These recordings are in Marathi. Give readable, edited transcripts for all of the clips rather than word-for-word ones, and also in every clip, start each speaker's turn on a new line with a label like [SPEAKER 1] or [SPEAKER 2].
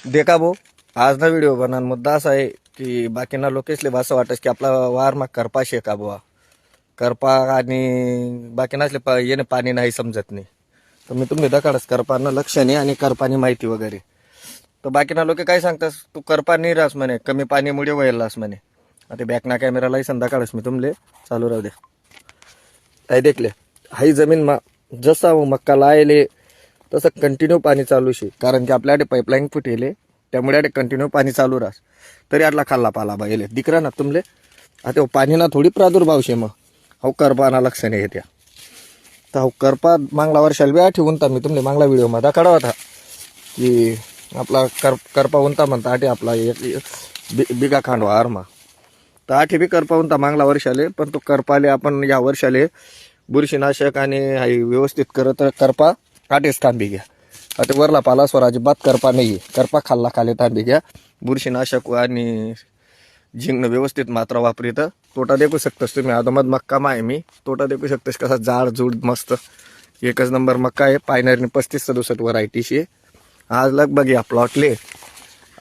[SPEAKER 1] देखा भाऊ, आज ना व्हिडिओ बनवून मुद्दा असा आहे की बाकीना लोकेसले असं वाटत की आपला वार मग करपा शे का बुवा, करपा आणि बाकीनासले येणे पाणी नाही समजत नाही. तर मी तुम्ही दकाडच करपानं लक्ष नाही आणि करपानी माहिती वगैरे. तर बाकीना लोक काय सांगतात, तू करपा नाही रास म्हणे, कमी पाणीमुळे व्हायलास म्हणे. आता बॅकना कॅमेरालाही संध्याकाळच मी तुमले चालू राहू द्या. काय देखले हाई जमीन मा जसा मक्का लायले तसं कंटिन्यू पाणी चालू शे, कारण की आपल्याकडे पाईपलाईन फुटेले, त्यामुळे कंटिन्यू पाणी चालू राहस. तरी आटला खाल्ला पाला बाईले दिकरा ना तुमले. आता पाणी ना थोडी प्रादुर्भाव शे मग हो करपाना लक्ष नाही येत्या. तर हो करपा मागला वर्षाला वेळा ठेवून मी तुमले मागला व्हिडिओ मध्ये दाखवला होता की आपला करपा उंता म्हणता आठी आपला बिगा खांडवा आरमा. तर आठी बी करपा उंता मागला वर्षाले, पण तो करपाले आपण या वर्षाले बुरशीनाशक आणि व्यवस्थित करत करपा काटेच थांबी घ्या. आता वरला पाला स्वर अजिबात करपा नाही, करपा खाल्ला खाली थांबी घ्या. बुरशीनाशक आणि झिंगनं व्यवस्थित मात्रा वापरीत तोटा देखू शकतोस तुम्ही. अदमद मक्का आहे मी, तोटा देखू शकतोस कसा जाड जुड मस्त एकच नंबर मक्का आहे. पायनरने 35-67 व्हरायटीशी. आज लगभग या प्लॉटले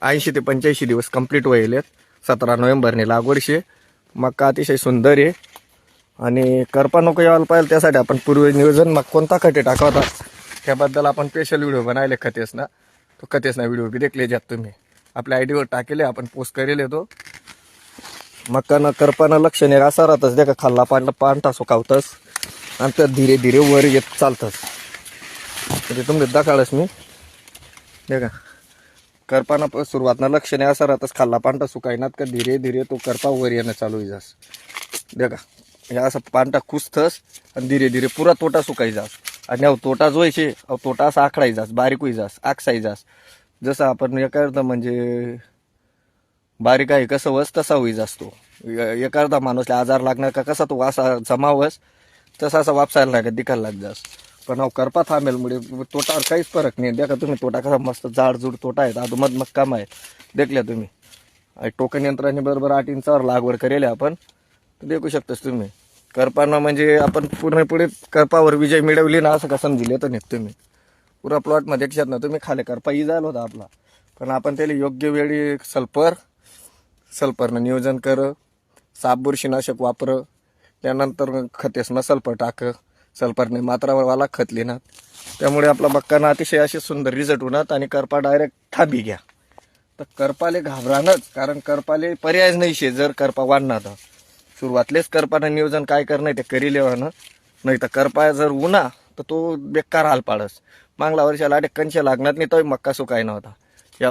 [SPEAKER 1] 80 ते 85 दिवस कंप्लीट व्हायलेत. 17 नोव्हेंबरने लागवड शे. मक्का अतिशय सुंदर आहे आणि करपा नको यायला पाहिजे, त्यासाठी आपण पूर्वी नियोजन मग कोणता खते टाकावता त्याबद्दल आपण स्पेशल व्हिडिओ बनायले खतेस ना. तो खतेस ना व्हिडिओ बी देखले जात तुम्ही आपल्या आयडीवर टाकेले, आपण पोस्ट करेल तो. मक्कानं करपानं लक्ष नाही असा राहतच देखा, खाल्ला पांढरा सुकावतस आणि त्यात धीरे धीरे वर येत चालतस. म्हणजे तुम्ही दाखवलंच मी देखा करपाना सुरुवातना लक्ष नाही असा राहतस, खाल्ला पांढरा सुकायनात का धीरे धीरे तो करपा वर येणं चालू होई जास. देखा हे असं पांढरा खुसतस आणि धीरे धीरे पुरा तोटा सुकाई जास. आणि अहो तोटा जो आहे तोटा असा आखडाई जास, बारीक होई जास, आकसाई जास. जसं आपण एखादा म्हणजे बारीक आहे कसं वस तसा होई जास्तो. एखादा माणूसला आजार लागणार का कसा तो असा जमावस तसा असा वापसायला लागत दिखायला लाग जास. पण अहो करपा थांबेलमुळे तोटावर काहीच फरक नाही. देखा तुम्ही तोटा कसा मस्त जाडजूड तोटा आहे, अधुमध मग काम आहे देखल्या तुम्ही. टोकन यंत्राने बरोबर 8 इंचावर लागवड करेल आपण, तर देखू शकतोस तुम्ही. करपानं म्हणजे आपण पूर्णपणे करपावर विजय मिळवली ना असं का समजिले तर नाही तुम्ही. पुरा प्लॉटमध्ये एकशात ना तुम्ही खाले करपा ही झाला होता आपला, पण आपण त्याला योग्य वेळी सल्फरनं नियोजन कर, साप बुरशीनाशक वापर, त्यानंतर खतेसनं सल्फर टाक, सल्फरने मात्रावाला खत लिहिणार. त्यामुळे आपला मक्काना अतिशय असे सुंदर रिझल्ट होणार आणि करपा डायरेक्ट थांबी घ्या. तर करपाले घाबरानच, कारण करपाले पर्यायच नाही शे. जर करपा वाढणार तर सुरुवातलेच करपानं नियोजन काय करणं ते करी लेवानं, नाही तर करपा जर उन्हा तर तो बेकार हाल पाडस. मागला वर्षाला कंचे लागणार नाही तो मक्का सुकाय नव्हता.